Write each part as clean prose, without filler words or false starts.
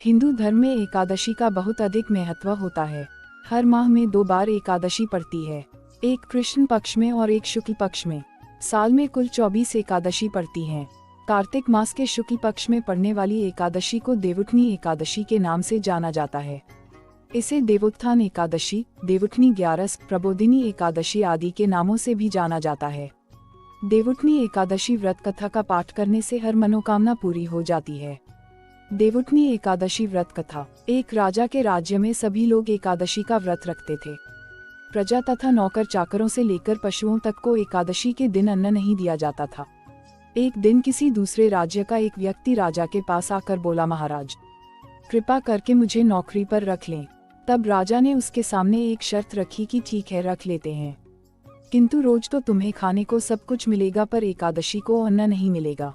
हिंदू धर्म में एकादशी का बहुत अधिक महत्व होता है। हर माह में 2 बार एकादशी पड़ती है, एक कृष्ण पक्ष में और एक शुक्ल पक्ष में। साल में कुल 24 एकादशी पड़ती हैं। कार्तिक मास के शुक्ल पक्ष में पड़ने वाली एकादशी को देवउठनी एकादशी के नाम से जाना जाता है। इसे देवोत्थान एकादशी, देवउठनी ग्यारस, प्रबोधिनी एकादशी आदि के नामों से भी जाना जाता है। देवउठनी एकादशी व्रत कथा का पाठ करने से हर मनोकामना पूरी हो जाती है। देवउठनी एकादशी व्रत कथा। एक राजा के राज्य में सभी लोग एकादशी का व्रत रखते थे। प्रजा तथा नौकर चाकरों से लेकर पशुओं तक को एकादशी के दिन अन्न नहीं दिया जाता था। एक दिन किसी दूसरे राज्य का एक व्यक्ति राजा के पास आकर बोला, महाराज कृपा करके मुझे नौकरी पर रख लें। तब राजा ने उसके सामने एक शर्त रखी कि ठीक है, रख लेते हैं, किंतु रोज तो तुम्हें खाने को सब कुछ मिलेगा, पर एकादशी को अन्न नहीं मिलेगा।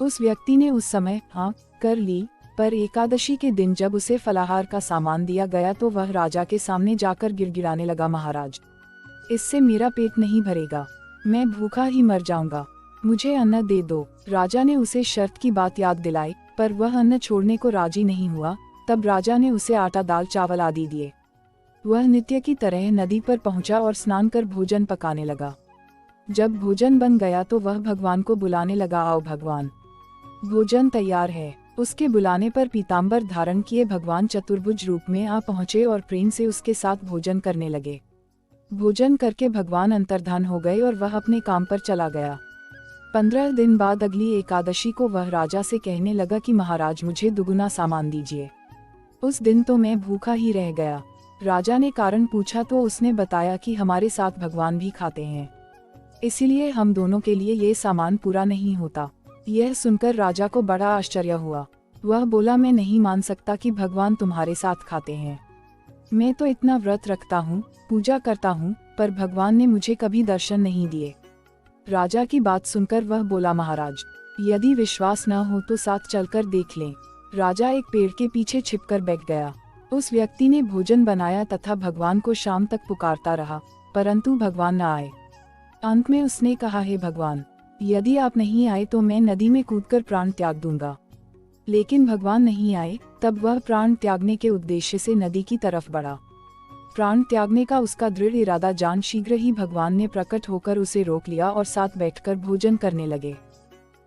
उस व्यक्ति ने उस समय हाँ कर ली, पर एकादशी के दिन जब उसे फलाहार का सामान दिया गया तो वह राजा के सामने जाकर गिड़गिड़ाने लगा, महाराज इससे मेरा पेट नहीं भरेगा, मैं भूखा ही मर जाऊंगा, मुझे अन्न दे दो। राजा ने उसे शर्त की बात याद दिलाई, पर वह अन्न छोड़ने को राजी नहीं हुआ। तब राजा ने उसे आटा, दाल, चावल आदि दिए। वह नित्य की तरह नदी पर पहुंचा और स्नान कर भोजन पकाने लगा। जब भोजन बन गया तो वह भगवान को बुलाने लगा, आओ भगवान, भोजन तैयार है। उसके बुलाने पर पीताम्बर धारण किए भगवान चतुर्भुज रूप में आ पहुँचे और प्रेम से उसके साथ भोजन करने लगे। भोजन करके भगवान अंतर्धान हो गए और वह अपने काम पर चला गया। 15 दिन बाद अगली एकादशी को वह राजा से कहने लगा कि महाराज मुझे दुगुना सामान दीजिए। उस दिन तो मैं भूखा ही रह गया। राजा ने कारण पूछा तो उसने बताया कि हमारे साथ भगवान भी खाते हैं, इसीलिए हम दोनों के लिए ये सामान पूरा नहीं होता। यह सुनकर राजा को बड़ा आश्चर्य हुआ। वह बोला, मैं नहीं मान सकता कि भगवान तुम्हारे साथ खाते हैं। मैं तो इतना व्रत रखता हूँ, पूजा करता हूँ, पर भगवान ने मुझे कभी दर्शन नहीं दिए। राजा की बात सुनकर वह बोला, महाराज यदि विश्वास न हो तो साथ चलकर देख लें। राजा एक पेड़ के पीछे छिपकर बैठ गया। उस व्यक्ति ने भोजन बनाया तथा भगवान को शाम तक पुकारता रहा, परंतु भगवान न आए। अंत में उसने कहा, हे भगवान, यदि आप नहीं आए तो मैं नदी में कूदकर प्राण त्याग दूंगा। लेकिन भगवान नहीं आए। तब वह प्राण त्यागने के उद्देश्य से नदी की तरफ बढ़ा। प्राण त्यागने का उसका दृढ़ इरादा जान शीघ्र ही भगवान ने प्रकट होकर उसे रोक लिया और साथ बैठकर भोजन करने लगे।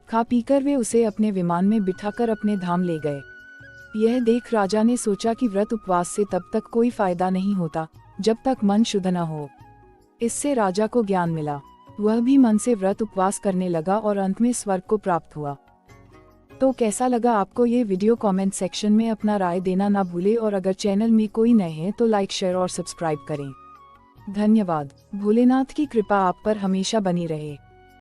खा पीकर वे उसे अपने विमान में बिठाकर अपने धाम ले गए। यह देख राजा ने सोचा कि व्रत उपवास से तब तक कोई फायदा नहीं होता जब तक मन शुद्ध न हो। इससे राजा को ज्ञान मिला। वह भी मन से व्रत उपवास करने लगा और अंत में स्वर्ग को प्राप्त हुआ। तो कैसा लगा आपको ये वीडियो? कमेंट सेक्शन में अपना राय देना ना भूले और अगर चैनल में कोई नए हैं तो लाइक, शेयर और सब्सक्राइब करें। धन्यवाद। भोलेनाथ की कृपा आप पर हमेशा बनी रहे।